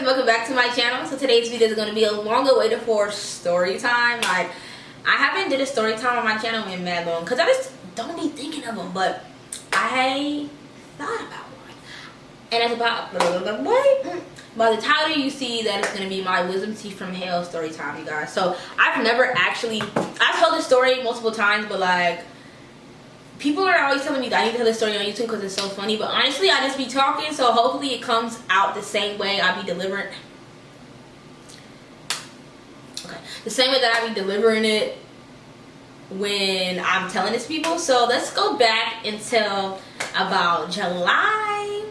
and welcome back to my channel. So today's video is going to be a long awaited for story time. Like, I haven't did a story time on my channel in mad long because I just don't be thinking of them, but I thought about one. And it's about by the title you see that it's going to be my wisdom teeth from hell story time, you guys. So I've told this story multiple times, but like, people are always telling me that I need to tell this story on YouTube because it's so funny. But honestly, I just be talking, so hopefully it comes out the same way I be delivering. Okay, the same way that I be delivering it when I'm telling this to people. So let's go back until about July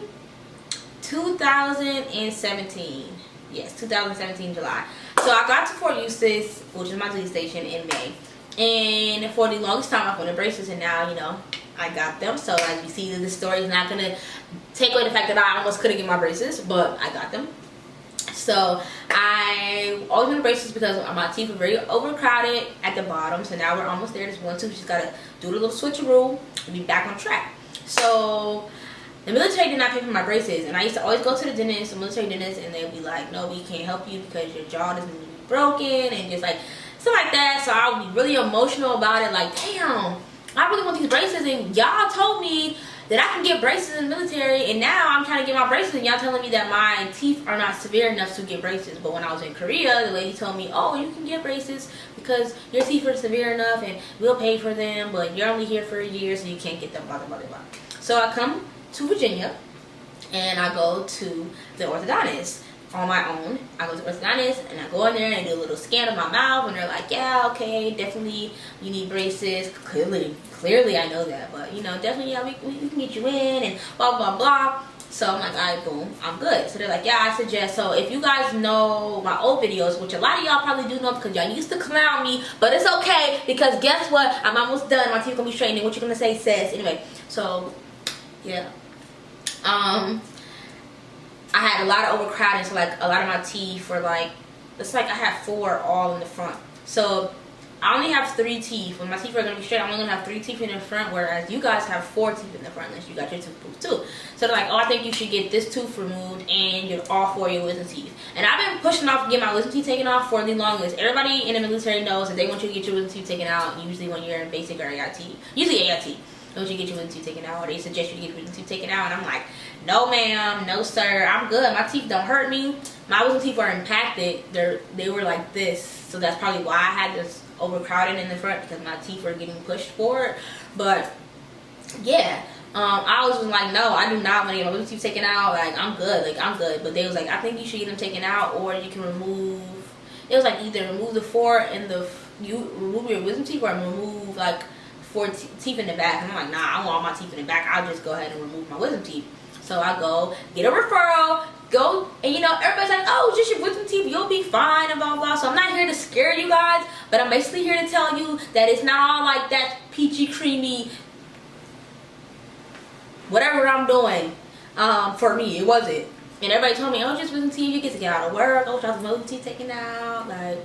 2017. Yes, 2017 July. So I got to Fort Eustis, which is my police station, in May. And for the longest time I wanted braces, and now, you know, I got them. So as you see, this story is not gonna take away the fact that I almost couldn't get my braces, but I got them. So I always wanted braces because my teeth were very overcrowded at the bottom. So now we're almost there. Just one tooth, just gotta do the little switcheroo and be back on track. So the military did not pay for my braces, and I used to always go to the dentist, the military dentist, and they'd be like, no, we can't help you because your jaw doesn't need to be broken, and just like stuff like that. So I would be really emotional about it, like, damn, I really want these braces, and y'all told me that I can get braces in the military, and now I'm trying to get my braces, and y'all telling me that my teeth are not severe enough to get braces. But when I was in Korea, the lady told me, oh, you can get braces because your teeth are severe enough and we'll pay for them, but you're only here for a year, so you can't get them, blah, blah, blah, blah. So I come to Virginia, and I go to the orthodontist on my own. I go to the orthodontist, and I go in there and do a little scan of my mouth, and they're like, yeah, okay, definitely you need braces. Clearly I know that, but you know, definitely, yeah, we can get you in, and blah, blah, blah. So I'm like, alright, boom, I'm good. So they're like, yeah, I suggest. So if you guys know my old videos, which a lot of y'all probably do know because y'all used to clown me, but it's okay because guess what? I'm almost done. My teeth gonna be straightening. What you gonna say, sis? Anyway, so yeah. I had a lot of overcrowding, so like a lot of my teeth were like, it's like I have 4 all in the front. So I only have 3 teeth. When my teeth are gonna be straight, I'm only gonna have 3 teeth in the front, whereas you guys have 4 teeth in the front unless you got your tooth pulled too. So they're like, oh, I think you should get this tooth removed and you're all 4 of your wisdom teeth. And I've been pushing off to get my wisdom teeth taken off for the longest. Everybody in the military knows that they want you to get your wisdom teeth taken out, usually when you're in basic or AIT. Usually AIT. They want you to get your wisdom teeth taken out, or they suggest you to get your wisdom teeth taken out, and I'm like, no ma'am, no sir, I'm good. My teeth don't hurt me. My wisdom teeth are impacted. They were like this, so that's probably why I had this overcrowding in the front, because my teeth were getting pushed forward. But yeah, I was just like, no, I do not want to get my wisdom teeth taken out. Like, I'm good. Like, I'm good. But they was like, I think you should get them taken out, or you can remove. It was like either remove the 4 and you remove your wisdom teeth, or remove like 4 teeth in the back. And I'm like, nah, I want all my teeth in the back. I'll just go ahead and remove my wisdom teeth. So I go get a referral, go, and you know, everybody's like, oh, just your wisdom teeth, you'll be fine, and blah, blah. So I'm not here to scare you guys, but I'm basically here to tell you that it's not all like that peachy, creamy, whatever I'm doing. For me, it wasn't. And everybody told me, oh, just wisdom teeth, you get to get out of work, oh, try some wisdom teeth taken out, like,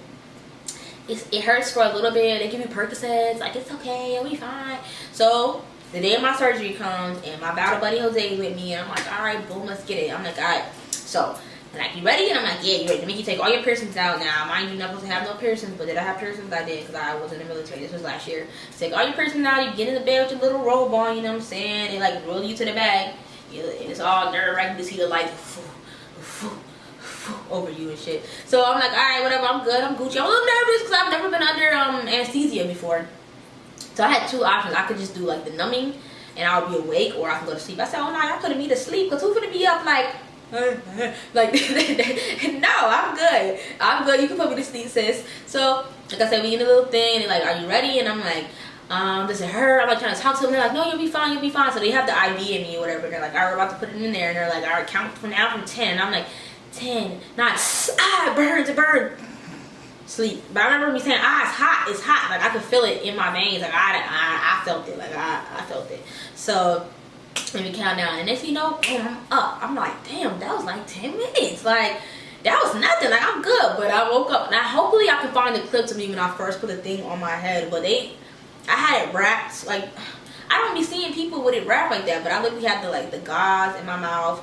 it hurts for a little bit, they give you Percocets, like, it's okay, you'll be fine. So the day of my surgery comes, and my battle buddy Jose with me, and I'm like, all right, boom, let's get it. I'm like, all right. So, they're like, you ready? And I'm like, yeah, you ready to make you take all your piercings out now. Mind you, you're not supposed to have no piercings, but did I have piercings? I did, because I was in the military. This was last year. So take all your piercings out, you get in the bed with your little robe on, you know what I'm saying? They like roll you to the bag, and it's all nerve-wracking to see the light over you and shit. So I'm like, all right, whatever, I'm good, I'm Gucci. I'm a little nervous because I've never been under anesthesia before. So I had 2 options. I could just do like the numbing and I'll be awake, or I can go to sleep. I said, oh no, y'all putting me to sleep, because who's gonna be up like like no, I'm good. I'm good. You can put me to sleep, sis. So like I said, we in a little thing, and like, are you ready? And I'm like, does it hurt? I'm like trying to talk to them. They're like, no, you'll be fine, you'll be fine. So they have the IV in me or whatever. They're like, all right, we're about to put it in there, and they're like, all right, count from now from 10. And I'm like, 10, not it burns. Sleep. But I remember me saying, it's hot. Like, I could feel it in my veins. Like, I felt it. Like, I felt it. So let me count down, and next thing you know, boom, I'm up. I'm like, damn, that was like 10 minutes. Like, that was nothing. Like, I'm good. But I woke up. Now, hopefully I can find the clips of me when I first put the thing on my head. But I had it wrapped. Like, I don't be seeing people with it wrapped like that. But I literally had the gauze in my mouth.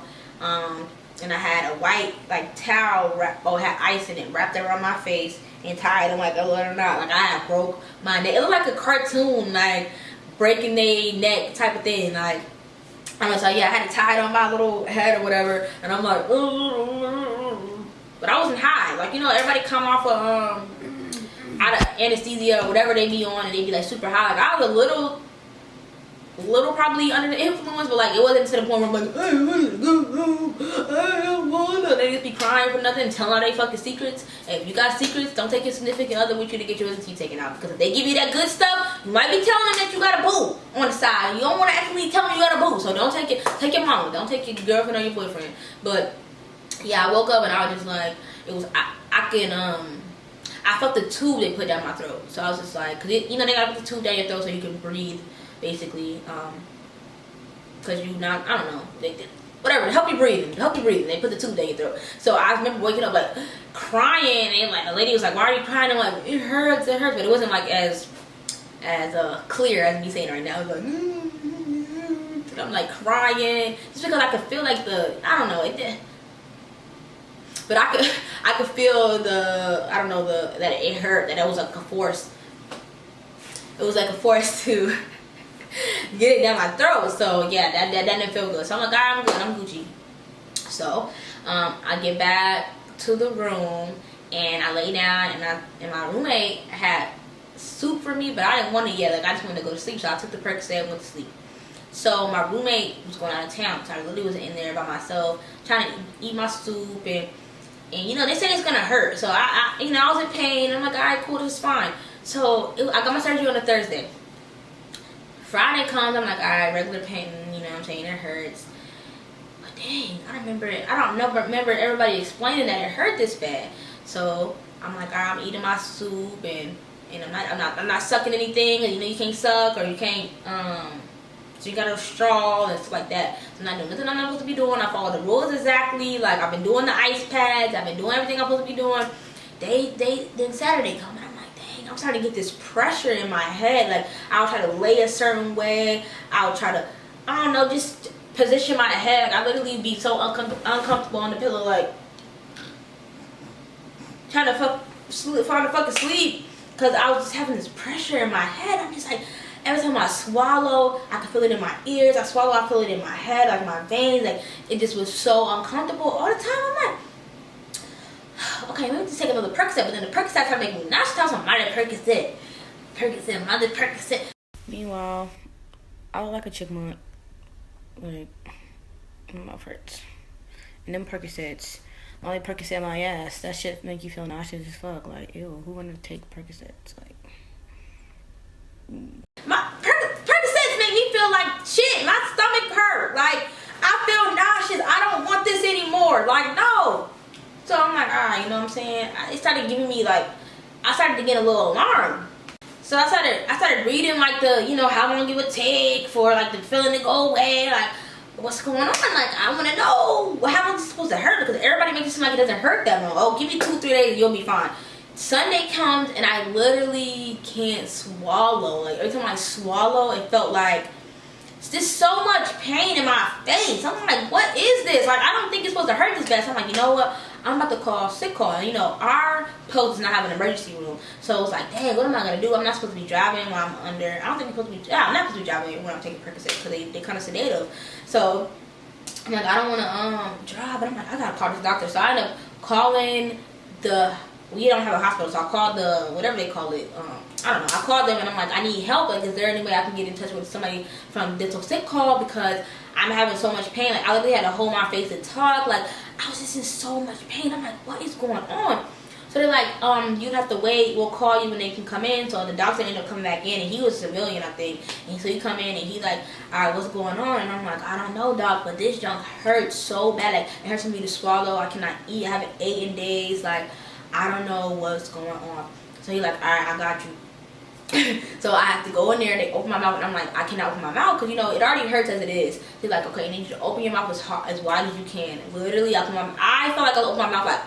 and I had a white like towel had ice in it wrapped around my face and tied. I'm like, oh, or not, like I had broke my neck. It looked like a cartoon, like breaking their neck type of thing. Like I'm gonna tell you, I had it tied on my little head or whatever, and I'm like, but I wasn't high. Like, you know, everybody come off of out of anesthesia or whatever they be on, and they be like super high. Like I was a little probably under the influence, but like it wasn't to the point where I'm like, I don't wanna. They just be crying for nothing, telling all they fucking secrets. And if you got secrets, don't take your significant other with you to get your teeth taken out, because if they give you that good stuff, you might be telling them that you got a boo on the side. You don't want to actually tell them you got a boo, so don't take it. Take your mama, don't take your girlfriend or your boyfriend. But yeah, I woke up and I was just like, it was I felt the tube they put down my throat, so I was just like, cause you know they gotta put the tube down your throat so you can breathe. Basically, because you not, I don't know, whatever, to help you breathe. They put the tube down your throat. So I remember waking up like crying, and like the lady was like, "Why are you crying?" I'm like, "It hurts," but it wasn't like as clear as me saying it right now. I was like, and I'm like crying just because I could feel like I don't know, it did. But I could feel that it hurt, that it was like a force. It was like a force to get it down my throat. So yeah, that didn't feel good. So I'm like, alright, I'm good, I'm Gucci. So I get back to the room and I lay down, and my roommate had soup for me, but I didn't want it yet. Like I just wanted to go to sleep, so I took the Percocet and went to sleep. So my roommate was going out of town, so I literally was in there by myself trying to eat my soup, and you know they said it's gonna hurt. So I was in pain. I'm like, alright, cool, this is fine. So I got my surgery on a Thursday. Friday comes, I'm like, alright, regular pain, you know what I'm saying, it hurts. But dang, I don't remember everybody explaining that it hurt this bad. So I'm like, alright, I'm eating my soup, and I'm not sucking anything, and you know you can't suck, or you can't so you got a straw and stuff like that. So I'm not doing nothing I'm not supposed to be doing. I follow the rules exactly. Like I've been doing the ice pads, I've been doing everything I'm supposed to be doing. Then Saturday come, and I'm like, I'm starting to get this pressure in my head. Like I'll try to lay a certain way. I'll try to, I don't know, just position my head. Like I literally be so uncomfortable on the pillow, like trying to fall to fucking sleep, because I was just having this pressure in my head. I'm just like, every time I swallow, I can feel it in my ears. I swallow, I feel it in my head, like my veins. Like it just was so uncomfortable all the time. I'm like, okay, maybe just take another Percocet, but then the Percocet started to make me nauseous. So I'm like, Percocet. Meanwhile, I look like a chipmunk. Like, my mouth hurts. And them Percocets, only Percocet my ass. That shit make you feel nauseous as fuck. Like, ew, who wanted to take Percocets? Like, my Percocets make me feel like shit. My stomach hurt. Like, I feel nauseous. I don't want this anymore. Like, no. So I'm like, alright, you know what I'm saying? It started giving me like, I started to get a little alarmed. So I started reading like how long it would take for like the feeling to go away. Like, what's going on? Like, I want to know how long is it supposed to hurt? Because everybody makes it seem like it doesn't hurt that long. Oh, give me 2-3 days, you'll be fine. Sunday comes and I literally can't swallow. Like every time I swallow, it felt like there's so much pain in my face. I'm like, what is this? Like, I don't think it's supposed to hurt this bad. So I'm like, you know what? I'm about to call sick call. And, you know, our post does not have an emergency room. So it's like, dang, what am I going to do? I'm not supposed to be driving while I'm under. I don't think I'm supposed to be. Yeah, I'm not supposed to be driving when I'm taking Percocet, because they kind of sedative. So I'm like, I don't want to drive. But I'm like, I got to call this doctor. So I end up calling we don't have a hospital. So I called whatever they call it. I don't know. I called them and I'm like, I need help. Like, is there any way I can get in touch with somebody from dental sick call, because I'm having so much pain. Like, I literally had to hold my face and talk. Like, I was just in so much pain. I'm like, what is going on? So they're like, you'd have to wait. We'll call you when they can come in. So the doctor ended up coming back in, and he was a civilian, I think. And so he come in and he's like, all right, what's going on? And I'm like, I don't know, doc, but this junk hurts so bad. Like, it hurts for me to swallow. I cannot eat. I haven't ate in days. Like, I don't know what's going on. So he's like, all right, I got you. So I have to go in there, and they open my mouth, and I'm like, I cannot open my mouth, because, you know, it already hurts as it is. He's like, okay, I need you to open your mouth as wide as you can. Literally, I felt like I opened my mouth like,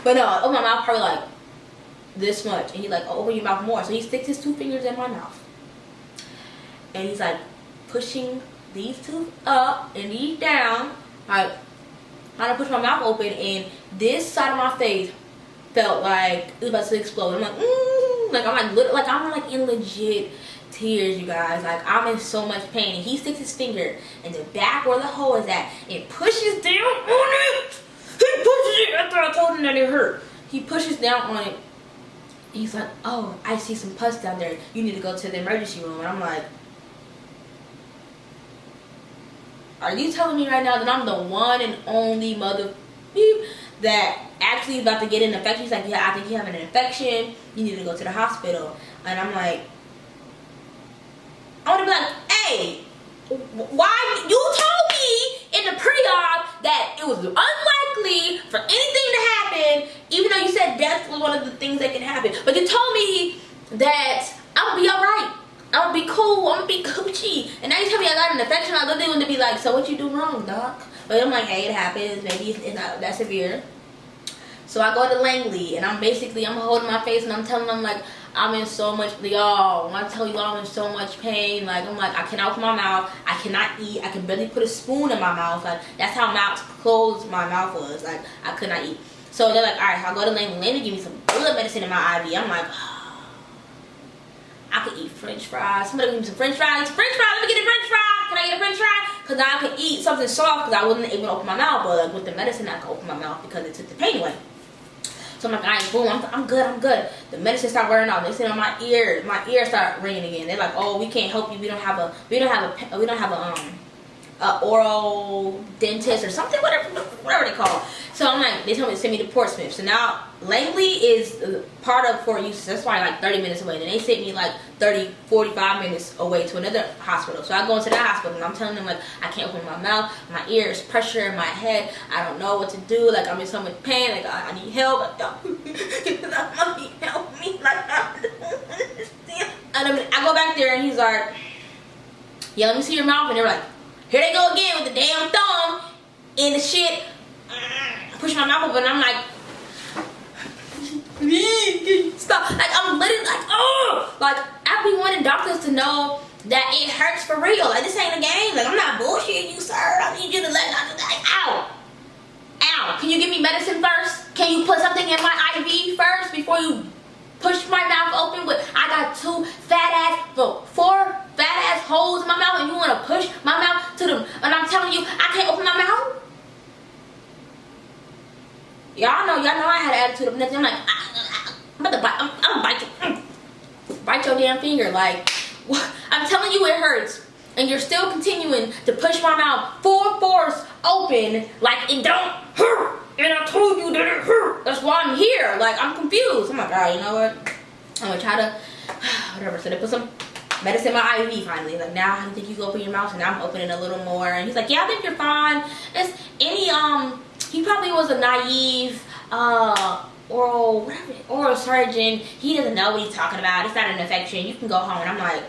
but no, I opened my mouth probably like this much. And he's like, oh, open your mouth more. So he sticks his 2 fingers in my mouth, and he's like pushing these 2 up and these down, like I done pushed my mouth open, and this side of my face felt like it was about to explode. I'm like, I'm like in legit tears, you guys. Like, I'm in so much pain. And he sticks his finger in the back where the hole is at and pushes down on it. He pushes it after I told him that it hurt. He pushes down on it. He's like, oh, I see some pus down there. You need to go to the emergency room. And I'm like, are you telling me right now that I'm the one and only mother beep that actually is about to get an infection? He's like, yeah, I think you're having an infection. You need to go to the hospital. And I'm like, I want to be like, hey, why? You told me in the pre-op that it was unlikely for anything to happen, even though you said death was one of the things that can happen. But you told me that I'm going to be all right. I'm going to be cool. I'm going to be Gucci. And now you tell me I got an infection. I literally want to be like, so what you do wrong, doc? But I'm like, hey, it happens. Maybe it's not that severe. So I go to Langley, and I'm holding my face, and I'm telling them, like, I'm in so much, y'all, when I tell you I'm in so much pain, like, I'm like, I cannot open my mouth, I cannot eat, I can barely put a spoon in my mouth, like, that's how closed my mouth was, like, I could not eat. So they're like, alright, I'll go to Langley. Langley give me some good medicine in my IV. I'm like, oh, I could eat french fries. Somebody give me some french fries. French fries, let me get a french fry. Can I get a french fry? Because now I can eat something soft, because I wasn't able to open my mouth, but like with the medicine I could open my mouth because it took the pain away. So I'm like, alright, boom, I'm good. The medicine started wearing off. They said on my ears started ringing again. They're like, oh, we can't help you. We don't have a oral dentist or something, whatever they call it. So I'm like, they told me to send me to Portsmouth. So now Langley is part of Fort Eustis. That's why like 30 minutes away. Then they sent me like 45 minutes away to another hospital. So I go into that hospital and I'm telling them like, I can't open my mouth, my ears, pressure in my head. I don't know what to do. Like I'm in so much pain. Like I need help. Mommy, help me. Like I don't understand. And I go back there and he's like, yeah, let me see your mouth. And they're like, here they go again with the damn thumb in the shit. Push my mouth open and I'm like, stop. Like I'm literally like, oh, like I be wanting doctors to know that it hurts for real. Like this ain't a game. Like I'm not bullshitting you, sir. I need you to let doctors like, ow. Can you give me medicine first? Can you put something in my IV first before you push my mouth open with? I got 4 fat ass holes in my mouth, and you want to push my mouth to them? And I'm telling you, I can't open my mouth. Y'all know I had an attitude of nothing. I'm like, I'm about to bite. I'm gonna bite your damn finger. Like, what? I'm telling you, it hurts, and you're still continuing to push my mouth full force open, like it don't hurt. And I told you that it hurt. That's why I'm here. Like I'm confused. I'm like, alright, you know what? I'm gonna try to whatever. So they put some medicine in my IV finally. Like now I think you can open your mouth, and now I'm opening a little more. And he's like, yeah, I think you're fine. It's any he probably was a naive oral surgeon. He doesn't know what he's talking about. It's not an infection. You can go home. And I'm like,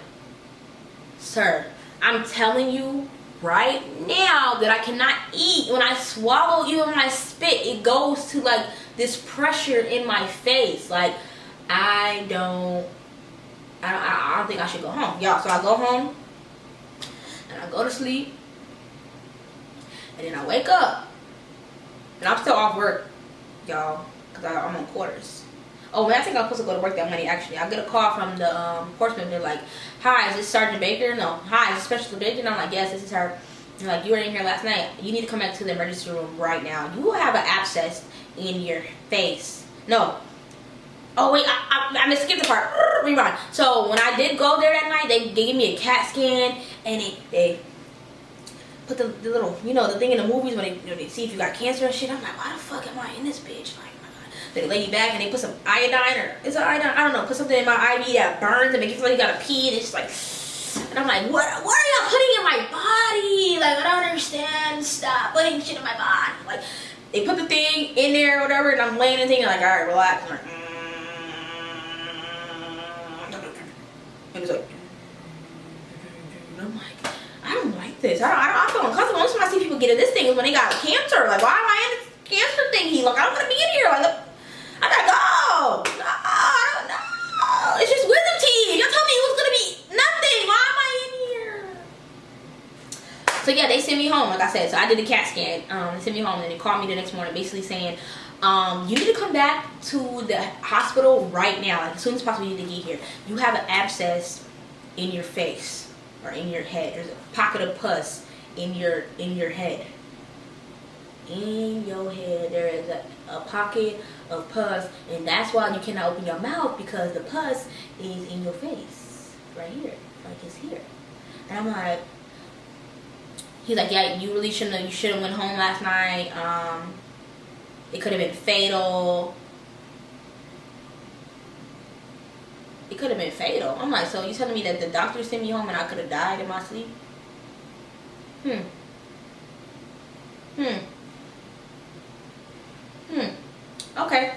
sir, I'm telling you right now that I cannot eat. When I swallow, even when I spit, it goes to like this pressure in my face. Like I don't think I should go home, y'all. So I go home and I go to sleep, and then I wake up and I'm still off work, y'all, because I'm on quarters. Oh, man, I think I'm supposed to go to work that Monday, actually. I get a call from the Portsmouth. They're like, hi, is this Sergeant Baker? No. Hi, is this Special Baker? And I'm like, yes, this is her. They're like, you were in here last night. You need to come back to the emergency room right now. You will have an abscess in your face. No. Oh, wait, I skipped the part. Rewind. So, when I did go there that night, they gave me a CAT scan, and they put the little, you know, the thing in the movies when they see if you got cancer and shit. I'm like, why the fuck am I in this bitch? Like, they lay you back and they put some iodine, or is it iodine? I don't know. Put something in my IV that burns and make you feel like you gotta pee. And it's just like, and I'm like, what are y'all putting in my body? Like, I don't understand. Stop putting shit in my body. Like, they put the thing in there or whatever, and I'm laying in the thing and like, all right, relax. I'm like, and it's like, and I'm like, I don't like this. I feel uncomfortable. Once I see people get in this thing is when they got cancer. Like, why am I in this cancer thingy? Like, I don't want to be in here. Like, I gotta go. No. It's just wisdom teeth. Y'all told me it was gonna be nothing. Why am I in here? So yeah, they sent me home. Like I said, so I did a CAT scan. They sent me home, and they called me the next morning, basically saying, you need to come back to the hospital right now, like as soon as possible. You need to get here. You have an abscess in your face or in your head. There's a pocket of pus in your head. In your head, there is a pocket of pus, and that's why you cannot open your mouth, because the pus is in your face, right here, like it's here. And I'm like, he's like, yeah, you really shouldn't have. You should have went home last night. It could have been fatal. It could have been fatal. I'm like, so you telling me that the doctor sent me home and I could have died in my sleep? Okay.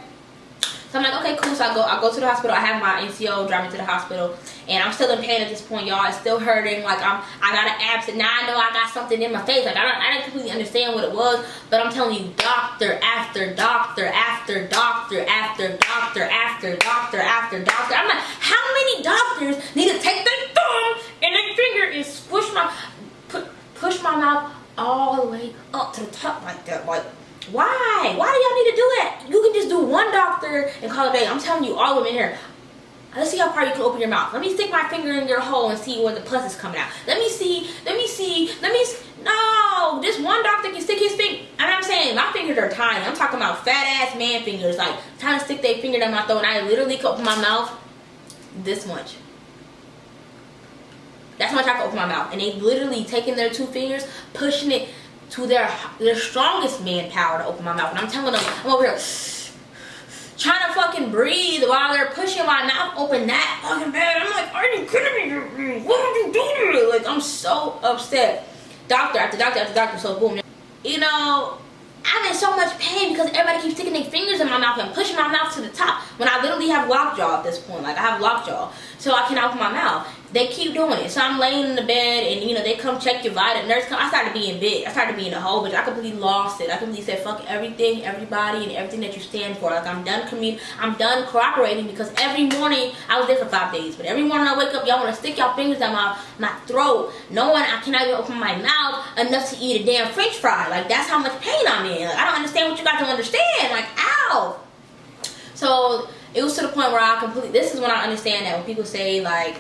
So I'm like, okay, cool. So I go to the hospital. I have my NCO drive me to the hospital, and I'm still in pain at this point, y'all. It's still hurting. Like I got an abscess. Now I know I got something in my face. Like I didn't completely understand what it was, but I'm telling you, doctor after doctor after doctor after doctor after doctor after doctor. I'm like, how many doctors need to take their thumb and their finger and push my mouth all the way up to the top like that? Like, why? Why do y'all need to do that? You can just do one doctor and call it a day. I'm telling you, all of them in here. Let's see how far you can open your mouth. Let me stick my finger in your hole and see where the pus is coming out. Let me see. No, this one doctor can stick his finger. And I'm saying, my fingers are tiny. I'm talking about fat ass man fingers. Like, trying to stick their finger down my throat, and I literally could open my mouth this much. That's how much I can open my mouth. And they literally taking their two fingers, pushing it to their strongest manpower to open my mouth. And I'm telling them, I'm over here trying to fucking breathe while they're pushing my mouth open that fucking bad. I'm like, are you kidding me? What are you doing? Like, I'm so upset. Doctor after doctor after doctor. So boom, you know, I'm in so much pain because everybody keeps sticking their fingers in my mouth and pushing my mouth to the top when I literally have lockjaw at this point. Like, I have lockjaw, so I cannot open my mouth. They keep doing it. So I'm laying in the bed, and you know, they come check your vital. Nurse come. I started being big. I started being a whole bitch. I completely lost it. I completely said fuck everything, everybody, and everything that you stand for. Like, I'm done I'm done cooperating, because every morning, I was there for 5 days, but every morning I wake up, y'all want to stick y'all fingers down my throat, knowing I cannot even open my mouth enough to eat a damn French fry. Like, that's how much pain I'm in. Like, I don't understand what you got to understand. Like, ow. So it was to the point where this is when I understand that when people say, like,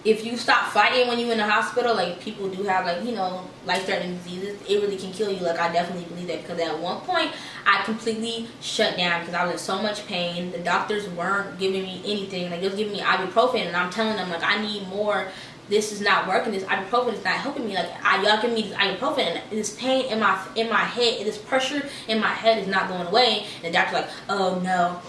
if you stop fighting when you're in the hospital, like, people do have, like, you know, life-threatening diseases, it really can kill you. Like, I definitely believe that, because at one point, I completely shut down because I was in so much pain. The doctors weren't giving me anything. Like, they was giving me ibuprofen, and I'm telling them, like, I need more. This is not working. This ibuprofen is not helping me. Like, y'all give me this ibuprofen, and this pain in my head, this pressure in my head is not going away. And the doctor's like, oh no,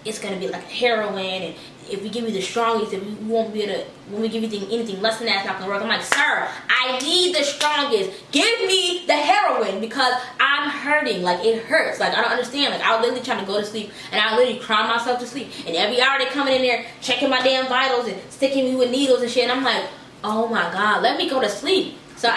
it's gonna be like heroin, and if we give you the strongest, if we won't be able to, when we give you anything less than that, it's not gonna work. I'm like, sir, I need the strongest. Give me the heroin, because I'm hurting. Like, it hurts. Like, I don't understand. Like, I was literally trying to go to sleep, and I literally cry myself to sleep. And every hour they coming in there, checking my damn vitals and sticking me with needles and shit. And I'm like, oh my God, let me go to sleep. So I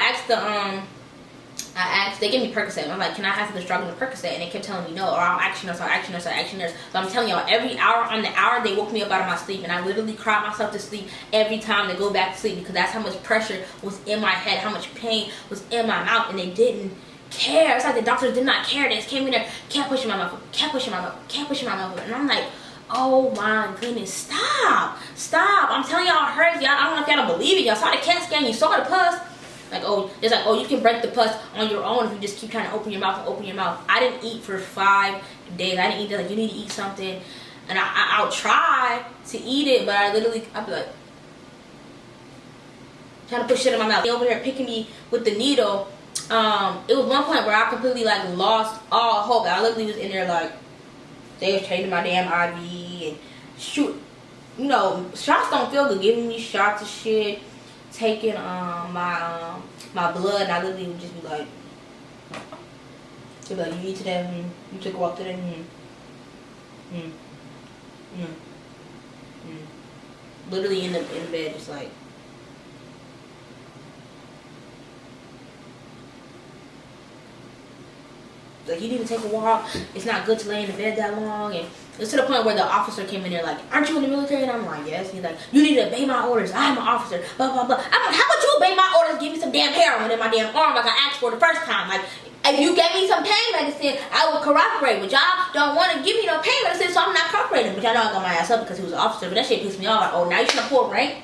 asked, they gave me Percocet. I'm like, can I have the struggle with Percocet? And they kept telling me no, or I'll action nurse, I'll action nurse, I'll action nurse. So I'm telling y'all, every hour on the hour, they woke me up out of my sleep, and I literally cried myself to sleep every time to go back to sleep, because that's how much pressure was in my head, how much pain was in my mouth, and they didn't care. It's like the doctors did not care. They just came in there, kept pushing my mouth, kept pushing my mouth, kept pushing my mouth, and I'm like, oh my goodness, stop. I'm telling y'all, it hurts. Y'all, I don't know if y'all don't believe it. Y'all saw the CAT scan, you saw the pus. Like, oh, it's like, oh, you can break the pus on your own if you just keep trying to open your mouth and open your mouth. I didn't eat for 5 days. I didn't eat. Like, you need to eat something, and I'll try to eat it, but I'll be like trying to put shit in my mouth. They over here picking me with the needle. It was one point where I completely, like, lost all hope. I literally was in there, like, they was changing my damn IV and shoot. You know, shots don't feel good. Giving me shots of shit. Taking my blood, and I literally would just be like, you eat today, you took a walk today, literally in the bed, just like, you need to take a walk. It's not good to lay in the bed that long. And it's to the point where the officer came in there like, aren't you in the military? And I'm like, yes. And he's like, you need to obey my orders. I'm an officer. Blah, blah, blah. I'm like, how would would you obey my orders, give me some damn heroin in my damn arm like I asked for the first time? Like, if you gave me some pain medicine, I would cooperate. But y'all don't want to give me no pain medicine, so I'm not cooperating. But y'all know I got my ass up because he was an officer. But that shit pissed me off. Like, oh, now you trying to pull rank?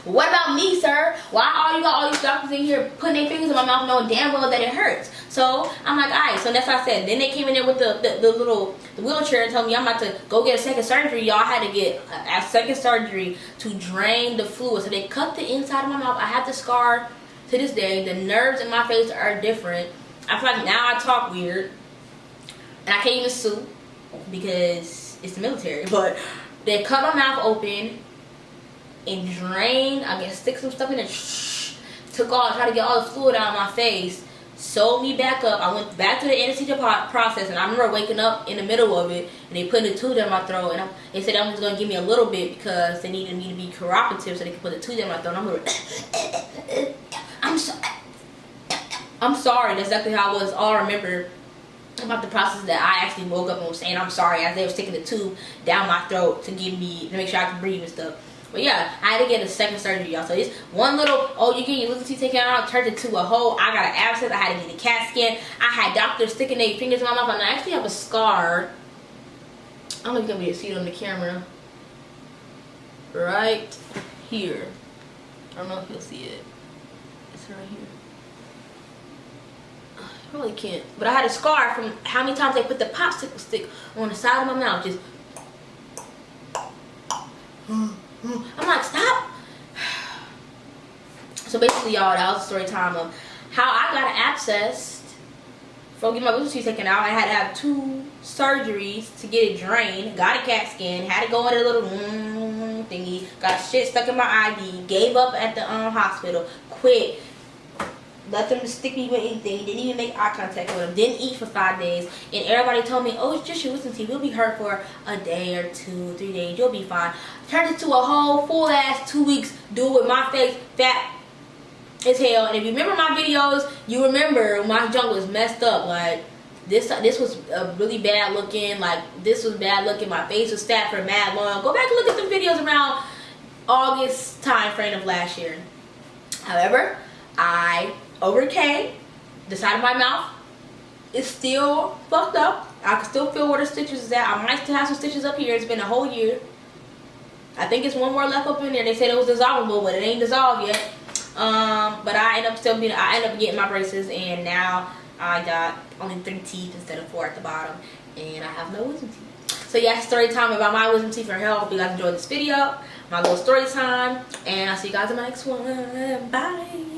What about me, sir? Why all you got all these doctors in here putting their fingers in my mouth knowing damn well that it hurts? So I'm like, alright, so that's what I said. Then they came in there with the wheelchair and told me I'm about to go get a second surgery. Y'all had to get a second surgery to drain the fluid. So they cut the inside of my mouth. I have the scar to this day. The nerves in my face are different. I feel like now I talk weird. And I can't even sue because it's the military. But they cut my mouth open and drained, I guess, stick some stuff in it, took all, tried to get all the fluid out of my face, sewed me back up. I went back to the anesthesia process, and I remember waking up in the middle of it, and they put the tube down my throat, and they said that was going to give me a little bit because they needed me to be cooperative so they could put the tube down my throat. And I'm sorry, that's exactly how I was. All I remember about the process that I actually woke up and was saying I'm sorry as they were sticking the tube down my throat to make sure I could breathe and stuff. But yeah, I had to get a second surgery, y'all. So this one little, oh, you get your wisdom teeth taken out, turned into a hole. I got an abscess. I had to get a CAT scan. I had doctors sticking their fingers in my mouth, and I actually have a scar. I don't know if you're gonna be able to see it on the camera. Right here. I don't know if you'll see it. It's right here. I probably can't. But I had a scar from how many times they put the popsicle stick on the side of my mouth. Just. I'm like, stop. So basically, y'all, that was a story time of how I got an abscess for getting my wisdom teeth taken out. I had to have 2 surgeries to get it drained. Got a CAT scan. Had to go in a little thingy. Got shit stuck in my IV. Gave up at the hospital. Quit. Let them stick me with anything. Didn't even make eye contact with them. Didn't eat for 5 days. And everybody told me, oh, it's just your wisdom teeth. You'll be hurt for a day or 2, 3 days. You'll be fine. Turned into a whole full ass 2 weeks. Do it with my face fat as hell. And if you remember my videos, you remember my junk was messed up. Like this was really bad looking. Like this was bad looking. My face was fat for mad long. Go back and look at the videos around August time frame of last year. However, I overcame. The side of my mouth is still fucked up. I can still feel where the stitches is at. I might still have some stitches up here. It's been a whole year. I think it's one more left up in there. They said it was dissolvable, but it ain't dissolved yet. But I end up getting my braces, and now I got only 3 teeth instead of 4 at the bottom, and I have no wisdom teeth. So yeah, story time about my wisdom teeth for health. Hope you guys enjoyed this video, my little story time, and I'll see you guys in my next one. Bye.